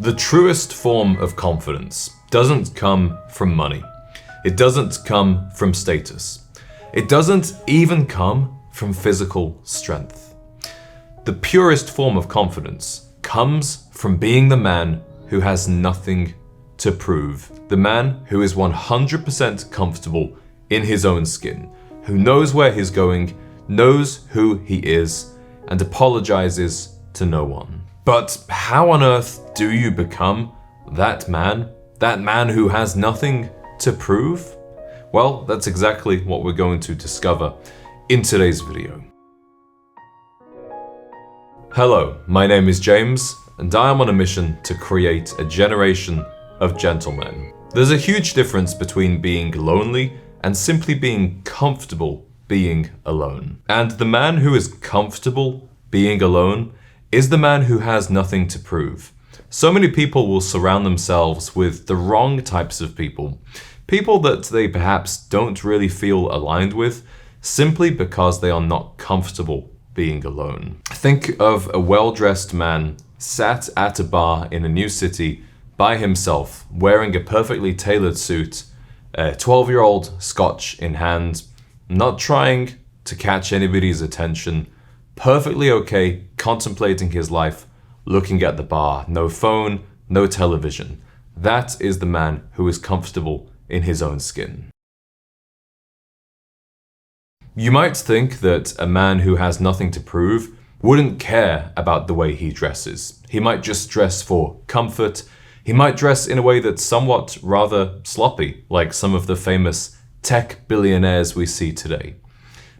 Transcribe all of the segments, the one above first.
The truest form of confidence doesn't come from money. It doesn't come from status. It doesn't even come from physical strength. The purest form of confidence comes from being the man who has nothing to prove. The man who is 100% comfortable in his own skin, who knows where he's going, knows who he is, and apologizes to no one. But how on earth do you become that man who has nothing to prove? Well, that's exactly what we're going to discover in today's video. Hello, my name is James, and I am on a mission to create a generation of gentlemen. There's a huge difference between being lonely and simply being comfortable being alone. And the man who is comfortable being alone is the man who has nothing to prove. So many people will surround themselves with the wrong types of people that they perhaps don't really feel aligned with, simply because they are not comfortable being alone. Think of a well-dressed man sat at a bar in a new city by himself, wearing a perfectly tailored suit, a 12-year-old scotch in hand, not trying to catch anybody's attention, perfectly okay contemplating his life, looking at the bar, no phone, no television. That is the man who is comfortable in his own skin. You might think that a man who has nothing to prove wouldn't care about the way he dresses. He might just dress for comfort. He might dress in a way that's somewhat rather sloppy, like some of the famous tech billionaires we see today.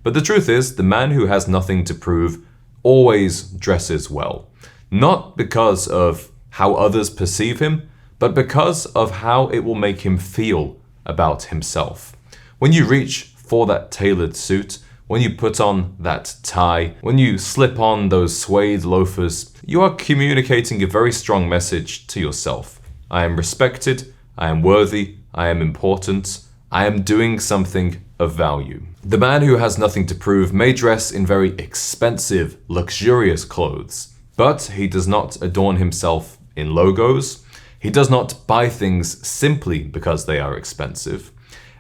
But the truth is, the man who has nothing to prove always dresses well. Not because of how others perceive him, but because of how it will make him feel about himself. When you reach for that tailored suit, when you put on that tie, when you slip on those suede loafers, you are communicating a very strong message to yourself. I am respected, I am worthy, I am important, I am doing something of value. The man who has nothing to prove may dress in very expensive, luxurious clothes, but he does not adorn himself in logos. He does not buy things simply because they are expensive.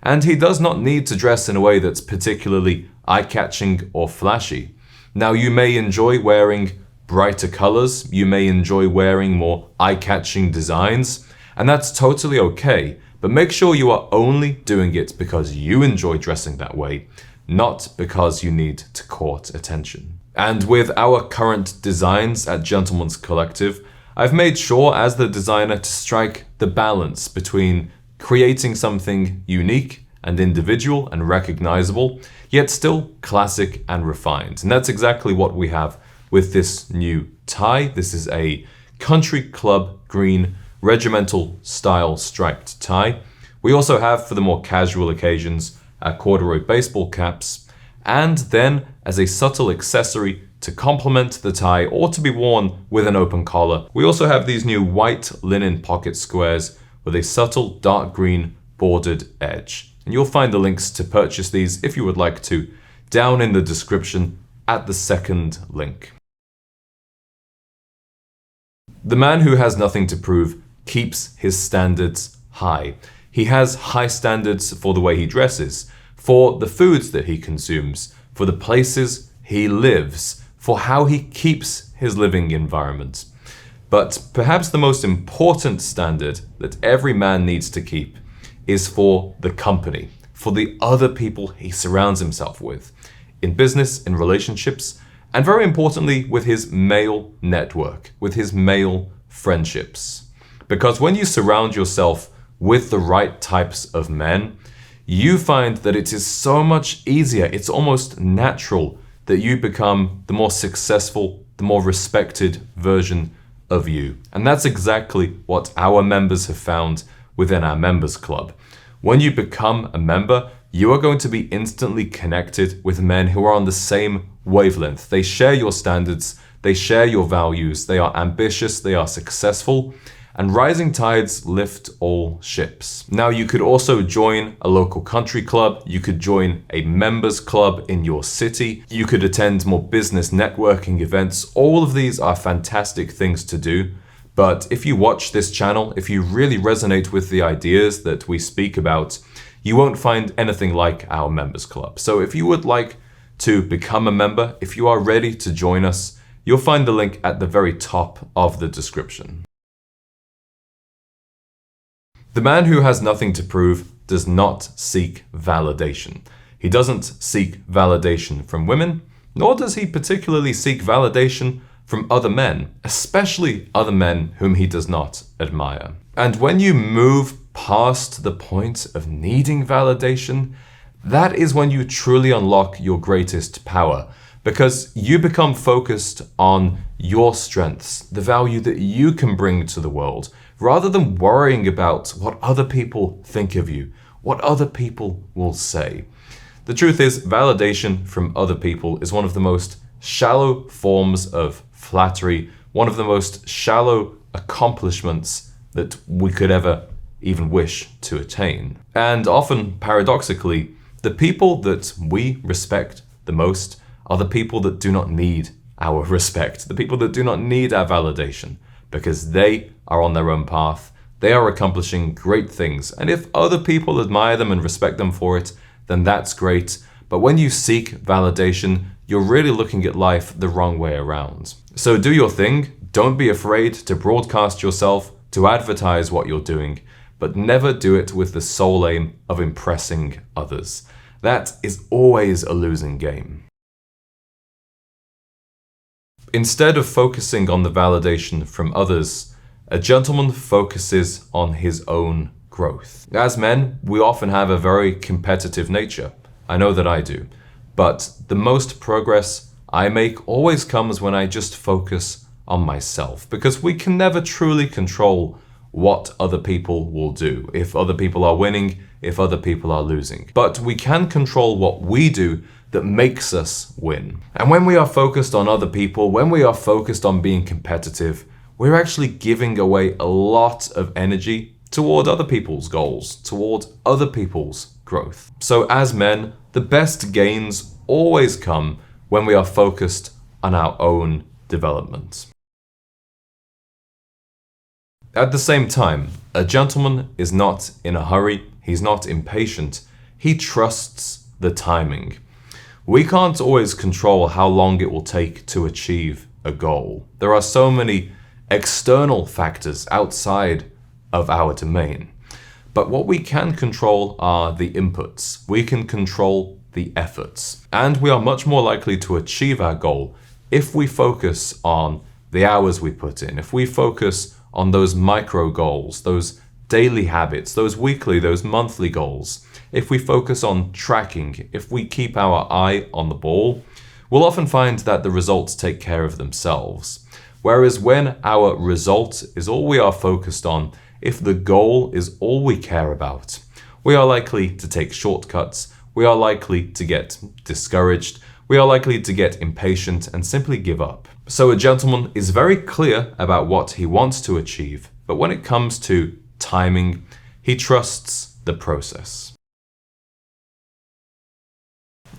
And he does not need to dress in a way that's particularly eye-catching or flashy. Now, you may enjoy wearing brighter colors, you may enjoy wearing more eye-catching designs, and that's totally okay, but make sure you are only doing it because you enjoy dressing that way, not because you need to court attention. And with our current designs at Gentleman's Collective, I've made sure as the designer to strike the balance between creating something unique and individual and recognizable, yet still classic and refined. And that's exactly what we have with this new tie. This is a country club green regimental style striped tie. We also have, for the more casual occasions, corduroy baseball caps, and then as a subtle accessory to complement the tie or to be worn with an open collar, we also have these new white linen pocket squares with a subtle dark green bordered edge. And you'll find the links to purchase these if you would like to down in the description at the second link. The man who has nothing to prove keeps his standards high. He has high standards for the way he dresses, for the foods that he consumes, for the places he lives, for how he keeps his living environment. But perhaps the most important standard that every man needs to keep is for the company, for the other people he surrounds himself with, in business, in relationships, and very importantly, with his male network, with his male friendships. Because when you surround yourself with the right types of men, you find that it is so much easier, it's almost natural that you become the more successful, the more respected version of you. And that's exactly what our members have found within our members club. When you become a member, you are going to be instantly connected with men who are on the same wavelength. They share your standards, they share your values, they are ambitious, they are successful, and rising tides lift all ships. Now, you could also join a local country club, you could join a members club in your city, you could attend more business networking events. All of these are fantastic things to do, But if you watch this channel, if you really resonate with the ideas that we speak about, you won't find anything like our members club. So if you would like to become a member, if you are ready to join us, you'll find the link at the very top of the description. The man who has nothing to prove does not seek validation. He doesn't seek validation from women, nor does he particularly seek validation from other men, especially other men whom he does not admire. And when you move past the point of needing validation, that is when you truly unlock your greatest power, because you become focused on your strengths, the value that you can bring to the world, rather than worrying about what other people think of you, what other people will say. The truth is, validation from other people is one of the most shallow forms of flattery, one of the most shallow accomplishments that we could ever even wish to attain. And often, paradoxically, the people that we respect the most are the people that do not need our respect, the people that do not need our validation, because they are on their own path, they are accomplishing great things, and if other people admire them and respect them for it, then that's great. But when you seek validation, you're really looking at life the wrong way around. So do your thing, don't be afraid to broadcast yourself, to advertise what you're doing, but never do it with the sole aim of impressing others. That is always a losing game. Instead of focusing on the validation from others, a gentleman focuses on his own growth. As men, we often have a very competitive nature. I know that I do. But the most progress I make always comes when I just focus on myself, because we can never truly control what other people will do, if other people are winning, if other people are losing. But we can control what we do that makes us win. And when we are focused on other people, when we are focused on being competitive, we're actually giving away a lot of energy toward other people's goals, toward other people's growth. So as men, the best gains always come when we are focused on our own development. At the same time, a gentleman is not in a hurry, he's not impatient, he trusts the timing. We can't always control how long it will take to achieve a goal. There are so many external factors outside of our domain. But what we can control are the inputs. We can control the efforts. And we are much more likely to achieve our goal if we focus on the hours we put in, if we focus on those micro goals, those daily habits, those weekly, those monthly goals. If we focus on tracking, if we keep our eye on the ball, we'll often find that the results take care of themselves. Whereas when our result is all we are focused on, if the goal is all we care about, we are likely to take shortcuts, we are likely to get discouraged, we are likely to get impatient and simply give up. So a gentleman is very clear about what he wants to achieve, but when it comes to timing, he trusts the process.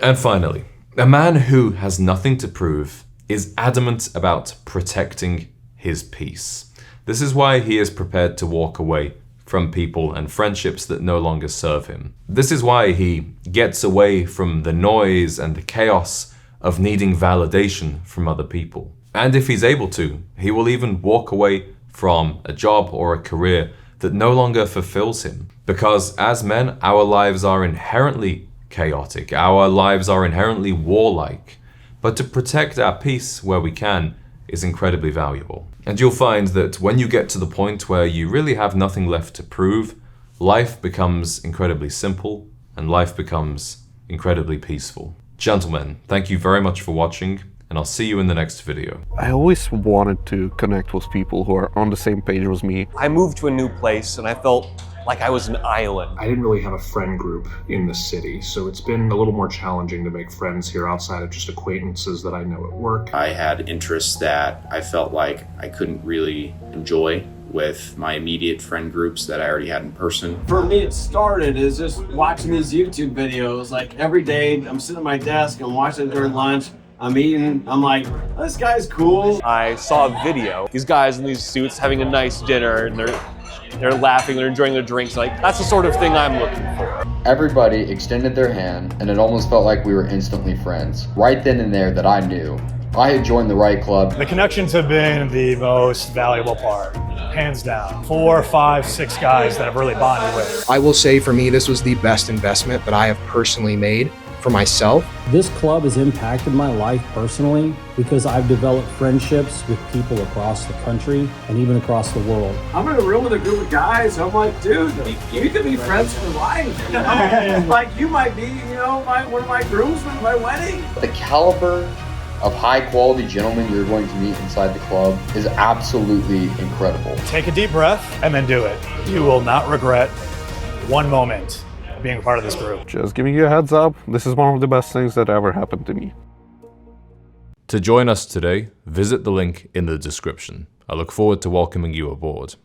And finally, a man who has nothing to prove is adamant about protecting his peace. This is why he is prepared to walk away from people and friendships that no longer serve him. This is why he gets away from the noise and the chaos of needing validation from other people. And if he's able to, he will even walk away from a job or a career that no longer fulfills him. Because as men, our lives are inherently chaotic, our lives are inherently warlike. But to protect our peace where we can is incredibly valuable. And you'll find that when you get to the point where you really have nothing left to prove, life becomes incredibly simple and life becomes incredibly peaceful. Gentlemen, thank you very much for watching, and I'll see you in the next video. I always wanted to connect with people who are on the same page as me. I moved to a new place and I felt like I was an island. I didn't really have a friend group in the city, so it's been a little more challenging to make friends here outside of just acquaintances that I know at work. I had interests that I felt like I couldn't really enjoy with my immediate friend groups that I already had in person. For me, it started as just watching these YouTube videos. Like every day, I'm sitting at my desk, I'm watching it during lunch, I'm eating. I'm like, this guy's cool. I saw a video. These guys in these suits having a nice dinner, and they're laughing, they're enjoying their drinks. Like, that's the sort of thing I'm looking for. Everybody extended their hand, and it almost felt like we were instantly friends. Right then and there that I knew I had joined the right club. The connections have been the most valuable part, hands down. 4, 5, 6 guys that I've really bonded with. I will say for me, this was the best investment that I have personally made for myself. This club has impacted my life personally because I've developed friendships with people across the country and even across the world. I'm in a room with a group of guys. I'm like, dude, you could be friends for life. You know? Like, you might be, you know, one of my groomsmen at my wedding. The caliber of high quality gentlemen you're going to meet inside the club is absolutely incredible. Take a deep breath and then do it. You will not regret one moment of being a part of this group. Just giving you a heads up, this is one of the best things that ever happened to me. To join us today, visit the link in the description. I look forward to welcoming you aboard.